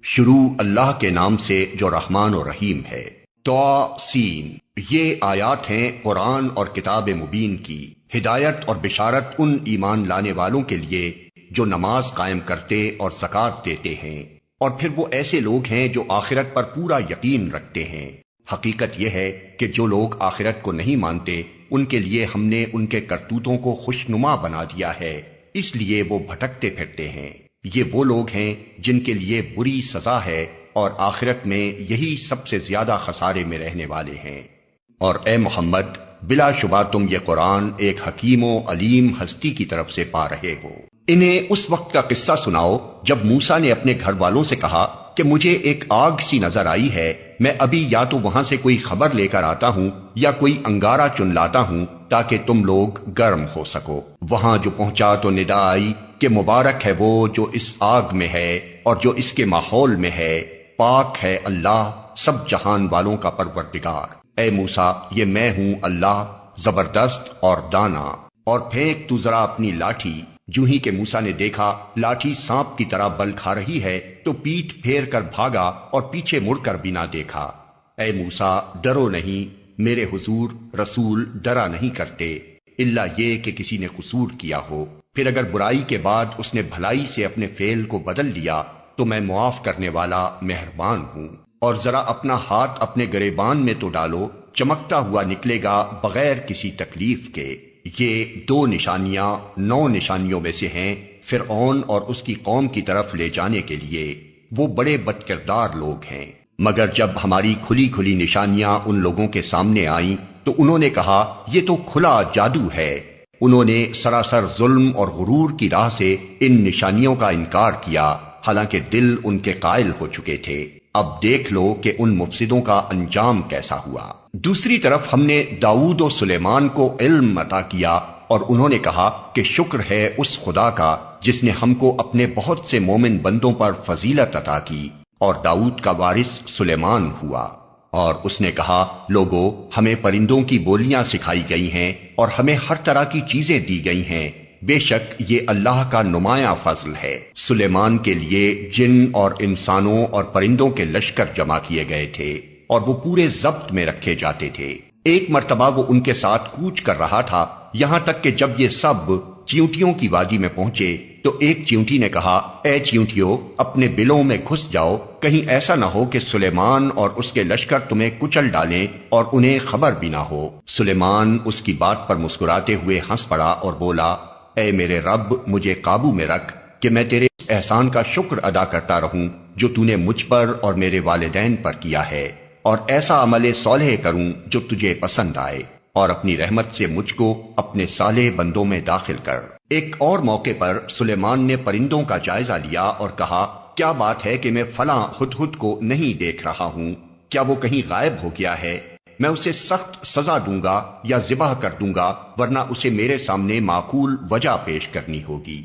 شروع اللہ کے نام سے جو رحمان و رحیم ہے۔ توسین، یہ آیات ہیں قرآن اور کتاب مبین کی، ہدایت اور بشارت ان ایمان لانے والوں کے لیے جو نماز قائم کرتے اور زکوٰۃ دیتے ہیں، اور پھر وہ ایسے لوگ ہیں جو آخرت پر پورا یقین رکھتے ہیں۔ حقیقت یہ ہے کہ جو لوگ آخرت کو نہیں مانتے ان کے لیے ہم نے ان کے کرتوتوں کو خوشنما بنا دیا ہے، اس لیے وہ بھٹکتے پھرتے ہیں۔ یہ وہ لوگ ہیں جن کے لیے بری سزا ہے، اور آخرت میں یہی سب سے زیادہ خسارے میں رہنے والے ہیں۔ اور اے محمد، بلا شبہ تم یہ قرآن ایک حکیم و علیم ہستی کی طرف سے پا رہے ہو۔ انہیں اس وقت کا قصہ سناؤ جب موسیٰ نے اپنے گھر والوں سے کہا کہ مجھے ایک آگ سی نظر آئی ہے، میں ابھی یا تو وہاں سے کوئی خبر لے کر آتا ہوں یا کوئی انگارہ چن لاتا ہوں تاکہ تم لوگ گرم ہو سکو۔ وہاں جو پہنچا تو ندا آئی کہ مبارک ہے وہ جو اس آگ میں ہے اور جو اس کے ماحول میں ہے، پاک ہے اللہ سب جہان والوں کا پروردگار۔ اے موسیٰ، یہ میں ہوں اللہ زبردست اور دانا، اور پھینک تو ذرا اپنی لاٹھی۔ جو ہی کہ موسیٰ نے دیکھا لاٹھی سانپ کی طرح بل کھا رہی ہے تو پیٹھ پھیر کر بھاگا اور پیچھے مڑ کر بھی نہ دیکھا۔ اے موسیٰ، ڈرو نہیں، میرے حضور رسول ڈرا نہیں کرتے الا یہ کہ کسی نے قصور کیا ہو، پھر اگر برائی کے بعد اس نے بھلائی سے اپنے فعل کو بدل لیا تو میں معاف کرنے والا مہربان ہوں۔ اور ذرا اپنا ہاتھ اپنے گریبان میں تو ڈالو، چمکتا ہوا نکلے گا بغیر کسی تکلیف کے۔ یہ 2 نشانیاں 9 نشانیوں میں سے ہیں فرعون اور اس کی قوم کی طرف لے جانے کے لیے۔ وہ بڑے بد کردار لوگ ہیں۔ مگر جب ہماری کھلی کھلی نشانیاں ان لوگوں کے سامنے آئیں تو انہوں نے کہا یہ تو کھلا جادو ہے۔ انہوں نے سراسر ظلم اور غرور کی راہ سے ان نشانیوں کا انکار کیا، حالانکہ دل ان کے قائل ہو چکے تھے۔ اب دیکھ لو کہ ان مفسدوں کا انجام کیسا ہوا۔ دوسری طرف ہم نے داؤد و سلیمان کو علم عطا کیا، اور انہوں نے کہا کہ شکر ہے اس خدا کا جس نے ہم کو اپنے بہت سے مومن بندوں پر فضیلت عطا کی۔ اور داؤد کا وارث سلیمان ہوا۔ اور اس نے کہا لوگو، ہمیں پرندوں کی بولیاں سکھائی گئی ہیں اور ہمیں ہر طرح کی چیزیں دی گئی ہیں، بے شک یہ اللہ کا نمایاں فضل ہے۔ سلیمان کے لیے جن اور انسانوں اور پرندوں کے لشکر جمع کیے گئے تھے اور وہ پورے ضبط میں رکھے جاتے تھے۔ ایک مرتبہ وہ ان کے ساتھ کوچ کر رہا تھا، یہاں تک کہ جب یہ سب چیونٹیوں کی وادی میں پہنچے تو ایک چیونٹی نے کہا اے چیونٹیوں، اپنے بلوں میں گھس جاؤ، کہیں ایسا نہ ہو کہ سلیمان اور اس کے لشکر تمہیں کچل ڈالیں اور انہیں خبر بھی نہ ہو۔ سلیمان اس کی بات پر مسکراتے ہوئے ہنس پڑا اور بولا اے میرے رب، مجھے قابو میں رکھ کہ میں تیرے احسان کا شکر ادا کرتا رہوں جو تو نے مجھ پر اور میرے والدین پر کیا ہے، اور ایسا عمل صالح کروں جو تجھے پسند آئے، اور اپنی رحمت سے مجھ کو اپنے صالح بندوں میں داخل کر۔ ایک اور موقع پر سلیمان نے پرندوں کا جائزہ لیا اور کہا کیا بات ہے کہ میں فلاں ہدہد کو نہیں دیکھ رہا ہوں، کیا وہ کہیں غائب ہو گیا ہے؟ میں اسے سخت سزا دوں گا یا ذبح کر دوں گا، ورنہ اسے میرے سامنے معقول وجہ پیش کرنی ہوگی۔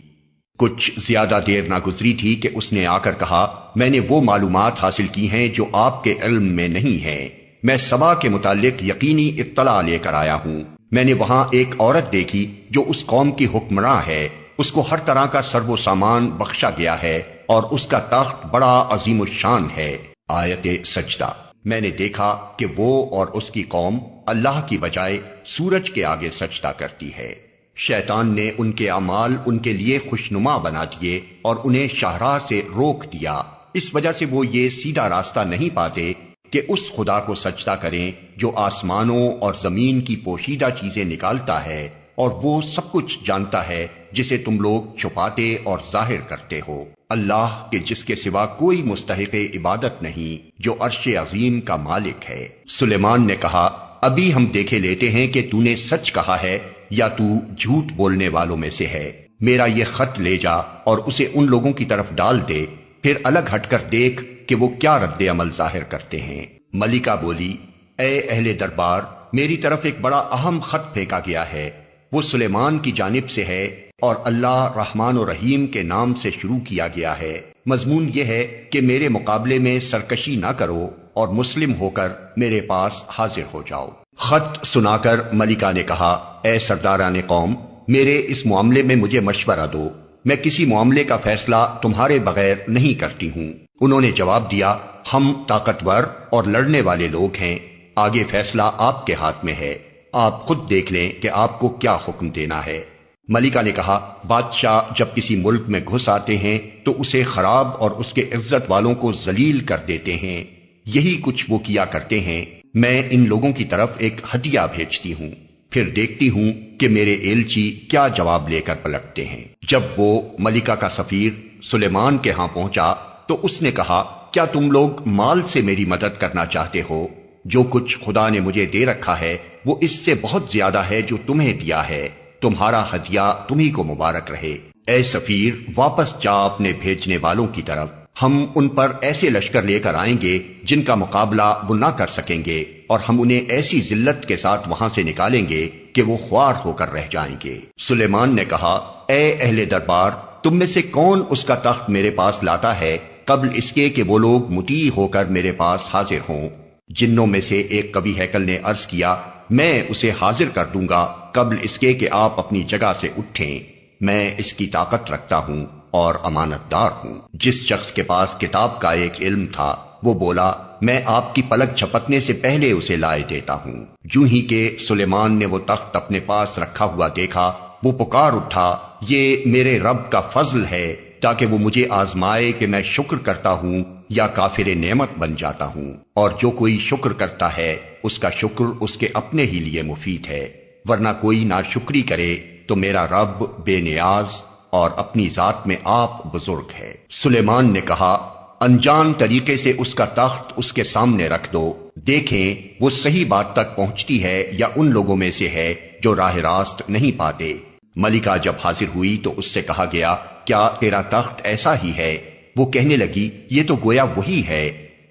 کچھ زیادہ دیر نہ گزری تھی کہ اس نے آ کر کہا میں نے وہ معلومات حاصل کی ہیں جو آپ کے علم میں نہیں ہیں۔ میں سبا کے متعلق یقینی اطلاع لے کر آیا ہوں۔ میں نے وہاں ایک عورت دیکھی جو اس قوم کی حکمراں ہے، اس کو ہر طرح کا سر و سامان بخشا گیا ہے اور اس کا تخت بڑا عظیم الشان ہے۔ آیت سجدہ۔ میں نے دیکھا کہ وہ اور اس کی قوم اللہ کی بجائے سورج کے آگے سجدہ کرتی ہے۔ شیطان نے ان کے اعمال ان کے لیے خوشنما بنا دیے اور انہیں شاہراہ سے روک دیا، اس وجہ سے وہ یہ سیدھا راستہ نہیں پاتے کہ اس خدا کو سجدہ کریں جو آسمانوں اور زمین کی پوشیدہ چیزیں نکالتا ہے، اور وہ سب کچھ جانتا ہے جسے تم لوگ چھپاتے اور ظاہر کرتے ہو۔ اللہ کے جس کے سوا کوئی مستحق عبادت نہیں، جو عرش عظیم کا مالک ہے۔ سلیمان نے کہا ابھی ہم دیکھے لیتے ہیں کہ تو نے سچ کہا ہے یا تو جھوٹ بولنے والوں میں سے ہے۔ میرا یہ خط لے جا اور اسے ان لوگوں کی طرف ڈال دے، پھر الگ ہٹ کر دیکھ کہ وہ کیا رد عمل ظاہر کرتے ہیں۔ ملکہ بولی اے اہل دربار، میری طرف ایک بڑا اہم خط پھینکا گیا ہے، وہ سلیمان کی جانب سے ہے اور اللہ رحمان و رحیم کے نام سے شروع کیا گیا ہے۔ مضمون یہ ہے کہ میرے مقابلے میں سرکشی نہ کرو اور مسلم ہو کر میرے پاس حاضر ہو جاؤ۔ خط سنا کر ملکہ نے کہا اے سرداران قوم، میرے اس معاملے میں مجھے مشورہ دو، میں کسی معاملے کا فیصلہ تمہارے بغیر نہیں کرتی ہوں۔ انہوں نے جواب دیا، ہم طاقتور اور لڑنے والے لوگ ہیں، آگے فیصلہ آپ کے ہاتھ میں ہے، آپ خود دیکھ لیں کہ آپ کو کیا حکم دینا ہے۔ ملکہ نے کہا، بادشاہ جب کسی ملک میں گھس آتے ہیں تو اسے خراب اور اس کے عزت والوں کو ذلیل کر دیتے ہیں، یہی کچھ وہ کیا کرتے ہیں۔ میں ان لوگوں کی طرف ایک ہدیہ بھیجتی ہوں، پھر دیکھتی ہوں کہ میرے ایلچی کیا جواب لے کر پلٹتے ہیں۔ جب وہ ملکہ کا سفیر سلیمان کے ہاں پہنچا تو اس نے کہا، کیا تم لوگ مال سے میری مدد کرنا چاہتے ہو؟ جو کچھ خدا نے مجھے دے رکھا ہے وہ اس سے بہت زیادہ ہے جو تمہیں دیا ہے، تمہارا ہدیہ تمہیں کو مبارک رہے۔ اے سفیر، واپس جا اپنے بھیجنے والوں کی طرف، ہم ان پر ایسے لشکر لے کر آئیں گے جن کا مقابلہ وہ نہ کر سکیں گے، اور ہم انہیں ایسی ذلت کے ساتھ وہاں سے نکالیں گے کہ وہ خوار ہو کر رہ جائیں گے۔ سلیمان نے کہا، اے اہل دربار، تم میں سے کون اس کا تخت میرے پاس لاتا ہے قبل اس کے کہ وہ لوگ مطیع ہو کر میرے پاس حاضر ہوں؟ جنوں میں سے ایک کبھی ہیکل نے عرض کیا، میں اسے حاضر کر دوں گا قبل اس کے کہ آپ اپنی جگہ سے اٹھیں، میں اس کی طاقت رکھتا ہوں اور امانت دار ہوں۔ جس شخص کے پاس کتاب کا ایک علم تھا وہ بولا، میں آپ کی پلک جھپکنے سے پہلے اسے لائے دیتا ہوں۔ جو ہی کہ سلیمان نے وہ تخت اپنے پاس رکھا ہوا دیکھا، وہ پکار اٹھا، یہ میرے رب کا فضل ہے تاکہ وہ مجھے آزمائے کہ میں شکر کرتا ہوں یا کافر نعمت بن جاتا ہوں، اور جو کوئی شکر کرتا ہے اس کا شکر اس کے اپنے ہی لیے مفید ہے، ورنہ کوئی ناشکری کرے تو میرا رب بے نیاز اور اپنی ذات میں آپ بزرگ ہے۔ سلیمان نے کہا، انجان طریقے سے اس کا تخت اس کے سامنے رکھ دو، دیکھیں وہ صحیح بات تک پہنچتی ہے یا ان لوگوں میں سے ہے جو راہ راست نہیں پاتے۔ ملکہ جب حاضر ہوئی تو اس سے کہا گیا، کیا تیرا تخت ایسا ہی ہے؟ وہ کہنے لگی، یہ تو گویا وہی ہے،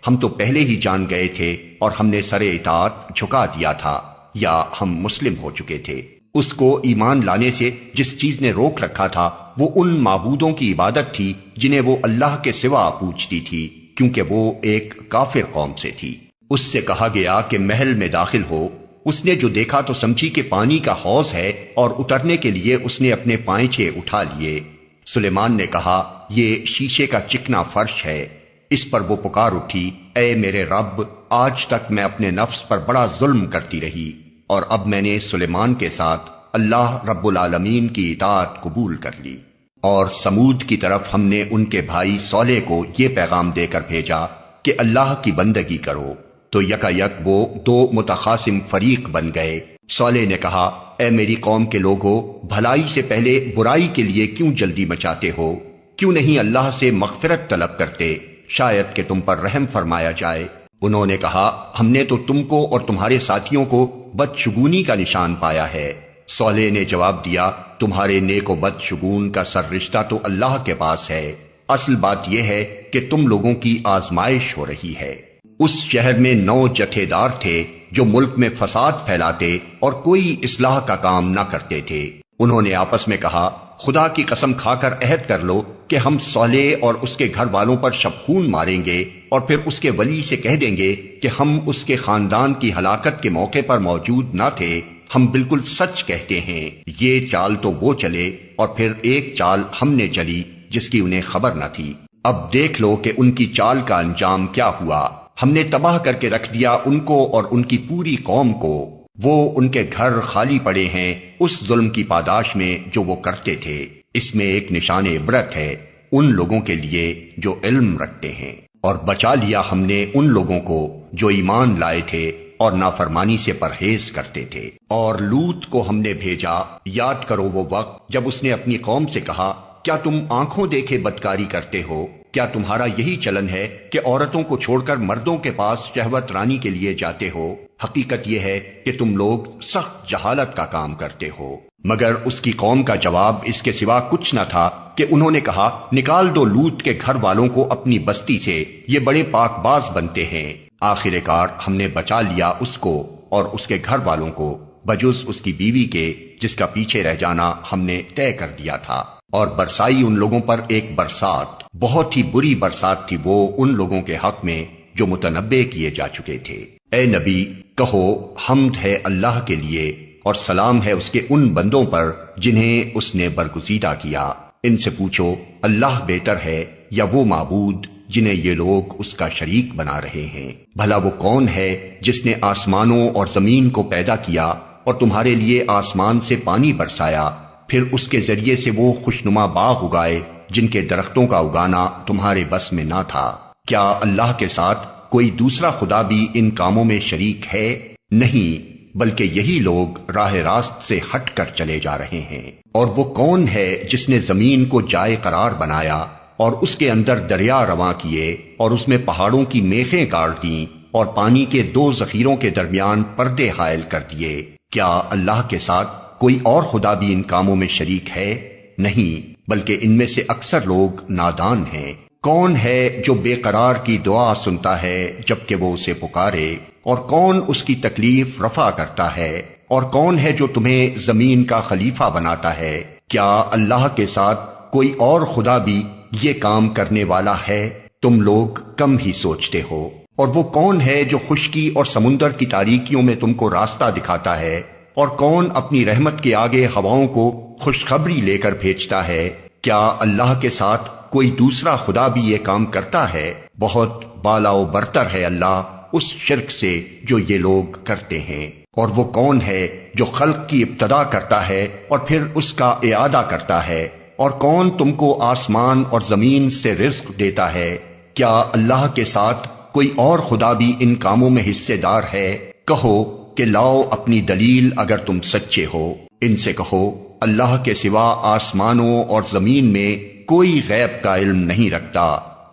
ہم تو پہلے ہی جان گئے تھے اور ہم نے سر اطاعت جھکا دیا تھا، یا ہم مسلم ہو چکے تھے۔ اس کو ایمان لانے سے جس چیز نے روک رکھا تھا وہ ان معبودوں کی عبادت تھی جنہیں وہ اللہ کے سوا پوجتی تھی، کیونکہ وہ ایک کافر قوم سے تھی۔ اس سے کہا گیا کہ محل میں داخل ہو۔ اس نے جو دیکھا تو سمجھی کہ پانی کا حوض ہے، اور اترنے کے لیے اس نے اپنے پائنچے اٹھا لیے۔ سلیمان نے کہا، یہ شیشے کا چکنا فرش ہے۔ اس پر وہ پکار اٹھی، اے میرے رب، آج تک میں اپنے نفس پر بڑا ظلم کرتی رہی، اور اب میں نے سلیمان کے ساتھ اللہ رب العالمین کی اطاعت قبول کر لی۔ اور سمود کی طرف ہم نے ان کے بھائی صالح کو یہ پیغام دے کر بھیجا کہ اللہ کی بندگی کرو، تو یکا یک وہ دو متخاصم فریق بن گئے۔ صالح نے کہا، اے میری قوم کے لوگو، بھلائی سے پہلے برائی کے لیے کیوں جلدی مچاتے ہو؟ کیوں نہیں اللہ سے مغفرت طلب کرتے، شاید کہ تم پر رحم فرمایا جائے۔ انہوں نے کہا، ہم نے تو تم کو اور تمہارے ساتھیوں کو بدشگونی کا نشان پایا ہے۔ صالح نے جواب دیا، تمہارے نیک و بد شگون کا سر رشتہ تو اللہ کے پاس ہے، اصل بات یہ ہے کہ تم لوگوں کی آزمائش ہو رہی ہے۔ اس شہر میں 9 جتھے دار تھے جو ملک میں فساد پھیلاتے اور کوئی اصلاح کا کام نہ کرتے تھے۔ انہوں نے آپس میں کہا، خدا کی قسم کھا کر عہد کر لو کہ ہم صالح اور اس کے گھر والوں پر شبخون ماریں گے، اور پھر اس کے ولی سے کہہ دیں گے کہ ہم اس کے خاندان کی ہلاکت کے موقع پر موجود نہ تھے، ہم بالکل سچ کہتے ہیں۔ یہ چال تو وہ چلے، اور پھر ایک چال ہم نے چلی جس کی انہیں خبر نہ تھی۔ اب دیکھ لو کہ ان کی چال کا انجام کیا ہوا، ہم نے تباہ کر کے رکھ دیا ان کو اور ان کی پوری قوم کو، وہ ان کے گھر خالی پڑے ہیں اس ظلم کی پاداش میں جو وہ کرتے تھے۔ اس میں ایک نشان عبرت ہے ان لوگوں کے لیے جو علم رکھتے ہیں۔ اور بچا لیا ہم نے ان لوگوں کو جو ایمان لائے تھے اور نافرمانی سے پرہیز کرتے تھے۔ اور لوط کو ہم نے بھیجا، یاد کرو وہ وقت جب اس نے اپنی قوم سے کہا، کیا تم آنکھوں دیکھے بدکاری کرتے ہو؟ کیا تمہارا یہی چلن ہے کہ عورتوں کو چھوڑ کر مردوں کے پاس شہوت رانی کے لیے جاتے ہو؟ حقیقت یہ ہے کہ تم لوگ سخت جہالت کا کام کرتے ہو۔ مگر اس کی قوم کا جواب اس کے سوا کچھ نہ تھا کہ انہوں نے کہا، نکال دو لوط کے گھر والوں کو اپنی بستی سے، یہ بڑے پاک باز بنتے ہیں۔ آخر کار ہم نے بچا لیا اس کو اور اس کے گھر والوں کو، بجز اس کی بیوی کے جس کا پیچھے رہ جانا ہم نے طے کر دیا تھا۔ اور برسائی ان لوگوں پر ایک برسات، بہت ہی بری برسات تھی وہ ان لوگوں کے حق میں جو متنبع کیے جا چکے تھے۔ اے نبی، کہو حمد ہے اللہ کے لیے اور سلام ہے اس کے ان بندوں پر جنہیں اس نے برگزیدہ کیا۔ ان سے پوچھو، اللہ بہتر ہے یا وہ معبود جنہیں یہ لوگ اس کا شریک بنا رہے ہیں۔ بھلا وہ کون ہے جس نے آسمانوں اور زمین کو پیدا کیا اور تمہارے لیے آسمان سے پانی برسایا، پھر اس کے ذریعے سے وہ خوشنما باغ اگائے جن کے درختوں کا اگانا تمہارے بس میں نہ تھا؟ کیا اللہ کے ساتھ کوئی دوسرا خدا بھی ان کاموں میں شریک ہے؟ نہیں، بلکہ یہی لوگ راہ راست سے ہٹ کر چلے جا رہے ہیں۔ اور وہ کون ہے جس نے زمین کو جائے قرار بنایا اور اس کے اندر دریا رواں کیے اور اس میں پہاڑوں کی میخیں گاڑ دیں اور پانی کے دو ذخیروں کے درمیان پردے حائل کر دیے؟ کیا اللہ کے ساتھ کوئی اور خدا بھی ان کاموں میں شریک ہے؟ نہیں، بلکہ ان میں سے اکثر لوگ نادان ہیں۔ کون ہے جو بے قرار کی دعا سنتا ہے جبکہ وہ اسے پکارے، اور کون اس کی تکلیف رفع کرتا ہے، اور کون ہے جو تمہیں زمین کا خلیفہ بناتا ہے؟ کیا اللہ کے ساتھ کوئی اور خدا بھی یہ کام کرنے والا ہے؟ تم لوگ کم ہی سوچتے ہو۔ اور وہ کون ہے جو خشکی اور سمندر کی تاریکیوں میں تم کو راستہ دکھاتا ہے، اور کون اپنی رحمت کے آگے ہواؤں کو خوشخبری لے کر بھیجتا ہے؟ کیا اللہ کے ساتھ کوئی دوسرا خدا بھی یہ کام کرتا ہے؟ بہت بالا و برتر ہے اللہ اس شرک سے جو یہ لوگ کرتے ہیں۔ اور وہ کون ہے جو خلق کی ابتدا کرتا ہے اور پھر اس کا اعادہ کرتا ہے؟ اور کون تم کو آسمان اور زمین سے رزق دیتا ہے؟ کیا اللہ کے ساتھ کوئی اور خدا بھی ان کاموں میں حصے دار ہے؟ کہو کہ لاؤ اپنی دلیل اگر تم سچے ہو۔ ان سے کہو اللہ کے سوا آسمانوں اور زمین میں کوئی غیب کا علم نہیں رکھتا،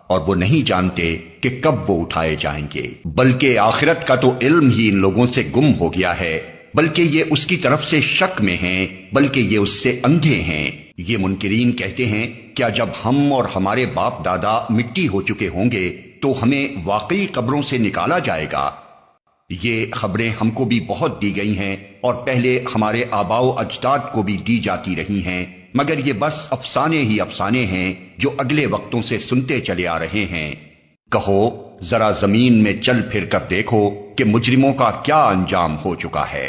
اور وہ نہیں جانتے کہ کب وہ اٹھائے جائیں گے، بلکہ آخرت کا تو علم ہی ان لوگوں سے گم ہو گیا ہے، بلکہ یہ اس کی طرف سے شک میں ہیں، بلکہ یہ اس سے اندھے ہیں۔ یہ منکرین کہتے ہیں کیا جب ہم اور ہمارے باپ دادا مٹی ہو چکے ہوں گے تو ہمیں واقعی قبروں سے نکالا جائے گا؟ یہ خبریں ہم کو بھی بہت دی گئی ہیں اور پہلے ہمارے آباء و اجداد کو بھی دی جاتی رہی ہیں، مگر یہ بس افسانے ہی افسانے ہیں جو اگلے وقتوں سے سنتے چلے آ رہے ہیں۔ کہو ذرا زمین میں چل پھر کر دیکھو کہ مجرموں کا کیا انجام ہو چکا ہے۔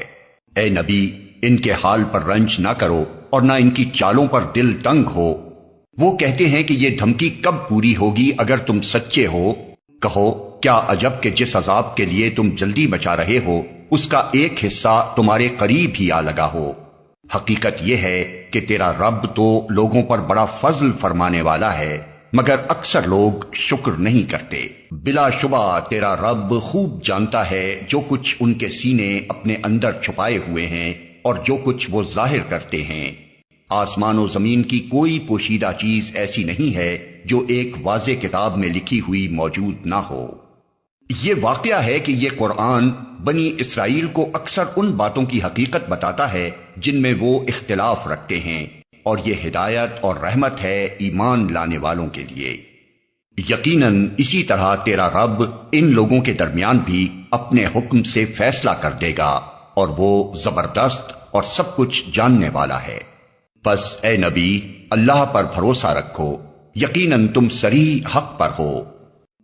اے نبی، ان کے حال پر رنج نہ کرو اور نہ ان کی چالوں پر دل تنگ ہو۔ وہ کہتے ہیں کہ یہ دھمکی کب پوری ہوگی اگر تم سچے ہو؟ کہو کیا عجب کہ جس عذاب کے لیے تم جلدی مچا رہے ہو اس کا ایک حصہ تمہارے قریب ہی آ لگا ہو۔ حقیقت یہ ہے کہ تیرا رب تو لوگوں پر بڑا فضل فرمانے والا ہے، مگر اکثر لوگ شکر نہیں کرتے۔ بلا شبہ تیرا رب خوب جانتا ہے جو کچھ ان کے سینے اپنے اندر چھپائے ہوئے ہیں اور جو کچھ وہ ظاہر کرتے ہیں۔ آسمان و زمین کی کوئی پوشیدہ چیز ایسی نہیں ہے جو ایک واضح کتاب میں لکھی ہوئی موجود نہ ہو۔ یہ واقعہ ہے کہ یہ قرآن بنی اسرائیل کو اکثر ان باتوں کی حقیقت بتاتا ہے جن میں وہ اختلاف رکھتے ہیں، اور یہ ہدایت اور رحمت ہے ایمان لانے والوں کے لیے۔ یقیناً اسی طرح تیرا رب ان لوگوں کے درمیان بھی اپنے حکم سے فیصلہ کر دے گا، اور وہ زبردست اور سب کچھ جاننے والا ہے۔ بس اے نبی، اللہ پر بھروسہ رکھو، یقیناً تم صریح حق پر ہو۔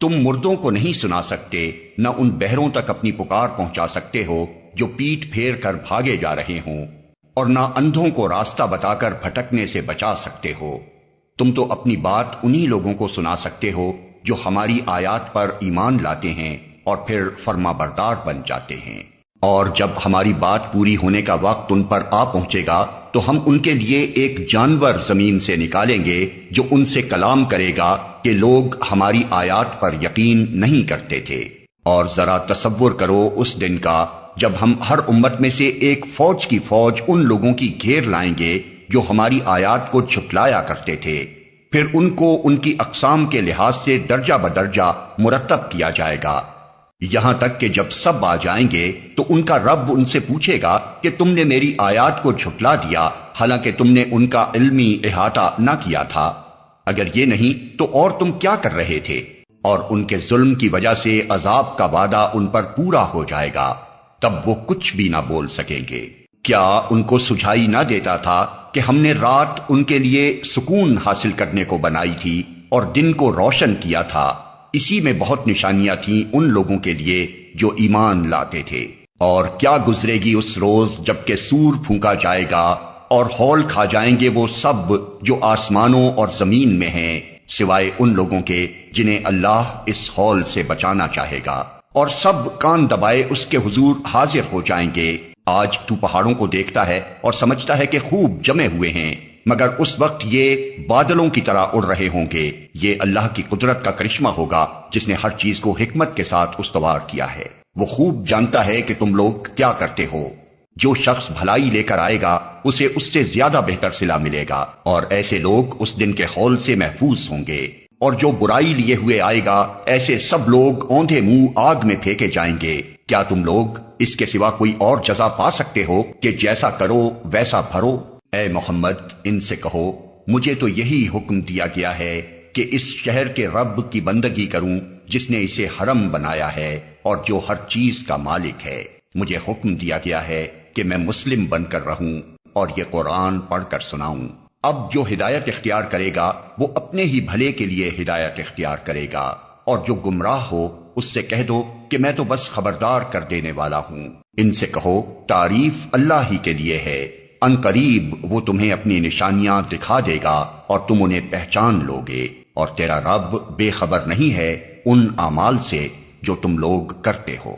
تم مردوں کو نہیں سنا سکتے، نہ ان بہروں تک اپنی پکار پہنچا سکتے ہو جو پیٹ پھیر کر بھاگے جا رہے ہوں، اور نہ اندھوں کو راستہ بتا کر بھٹکنے سے بچا سکتے ہو۔ تم تو اپنی بات انہی لوگوں کو سنا سکتے ہو جو ہماری آیات پر ایمان لاتے ہیں اور پھر فرما بردار بن جاتے ہیں۔ اور جب ہماری بات پوری ہونے کا وقت ان پر آ پہنچے گا تو ہم ان کے لیے ایک جانور زمین سے نکالیں گے جو ان سے کلام کرے گا کہ لوگ ہماری آیات پر یقین نہیں کرتے تھے۔ اور ذرا تصور کرو اس دن کا جب ہم ہر امت میں سے ایک فوج کی فوج ان لوگوں کی گھیر لائیں گے جو ہماری آیات کو جھٹلایا کرتے تھے، پھر ان کو ان کی اقسام کے لحاظ سے درجہ بدرجہ مرتب کیا جائے گا، یہاں تک کہ جب سب آ جائیں گے تو ان کا رب ان سے پوچھے گا کہ تم نے میری آیات کو جھٹلا دیا حالانکہ تم نے ان کا علمی احاطہ نہ کیا تھا۔ اگر یہ نہیں تو اور تم کیا کر رہے تھے؟ اور ان کے ظلم کی وجہ سے عذاب کا وعدہ ان پر پورا ہو جائے گا، تب وہ کچھ بھی نہ بول سکیں گے۔ کیا ان کو سجھائی نہ دیتا تھا کہ ہم نے رات ان کے لیے سکون حاصل کرنے کو بنائی تھی اور دن کو روشن کیا تھا؟ اسی میں بہت نشانیاں تھیں ان لوگوں کے لیے جو ایمان لاتے تھے۔ اور کیا گزرے گی اس روز جب کہ سور پھونکا جائے گا اور ہول کھا جائیں گے وہ سب جو آسمانوں اور زمین میں ہیں، سوائے ان لوگوں کے جنہیں اللہ اس ہال سے بچانا چاہے گا، اور سب کان دبائے اس کے حضور حاضر ہو جائیں گے۔ آج تو پہاڑوں کو دیکھتا ہے اور سمجھتا ہے کہ خوب جمے ہوئے ہیں، مگر اس وقت یہ بادلوں کی طرح اڑ رہے ہوں گے۔ یہ اللہ کی قدرت کا کرشمہ ہوگا جس نے ہر چیز کو حکمت کے ساتھ استوار کیا ہے۔ وہ خوب جانتا ہے کہ تم لوگ کیا کرتے ہو۔ جو شخص بھلائی لے کر آئے گا اسے اس سے زیادہ بہتر صلہ ملے گا، اور ایسے لوگ اس دن کے ہول سے محفوظ ہوں گے۔ اور جو برائی لیے ہوئے آئے گا ایسے سب لوگ اوندھے منہ آگ میں پھینکے جائیں گے۔ کیا تم لوگ اس کے سوا کوئی اور جزا پا سکتے ہو کہ جیسا کرو ویسا بھرو؟ اے محمد ان سے کہو، مجھے تو یہی حکم دیا گیا ہے کہ اس شہر کے رب کی بندگی کروں جس نے اسے حرم بنایا ہے اور جو ہر چیز کا مالک ہے۔ مجھے حکم دیا گیا ہے کہ میں مسلم بن کر رہوں اور یہ قرآن پڑھ کر سناؤں۔ اب جو ہدایت اختیار کرے گا وہ اپنے ہی بھلے کے لیے ہدایت اختیار کرے گا، اور جو گمراہ ہو اس سے کہہ دو کہ میں تو بس خبردار کر دینے والا ہوں۔ ان سے کہو تعریف اللہ ہی کے لیے ہے، ان قریب وہ تمہیں اپنی نشانیاں دکھا دے گا اور تم انہیں پہچان لوگے، اور تیرا رب بے خبر نہیں ہے ان اعمال سے جو تم لوگ کرتے ہو۔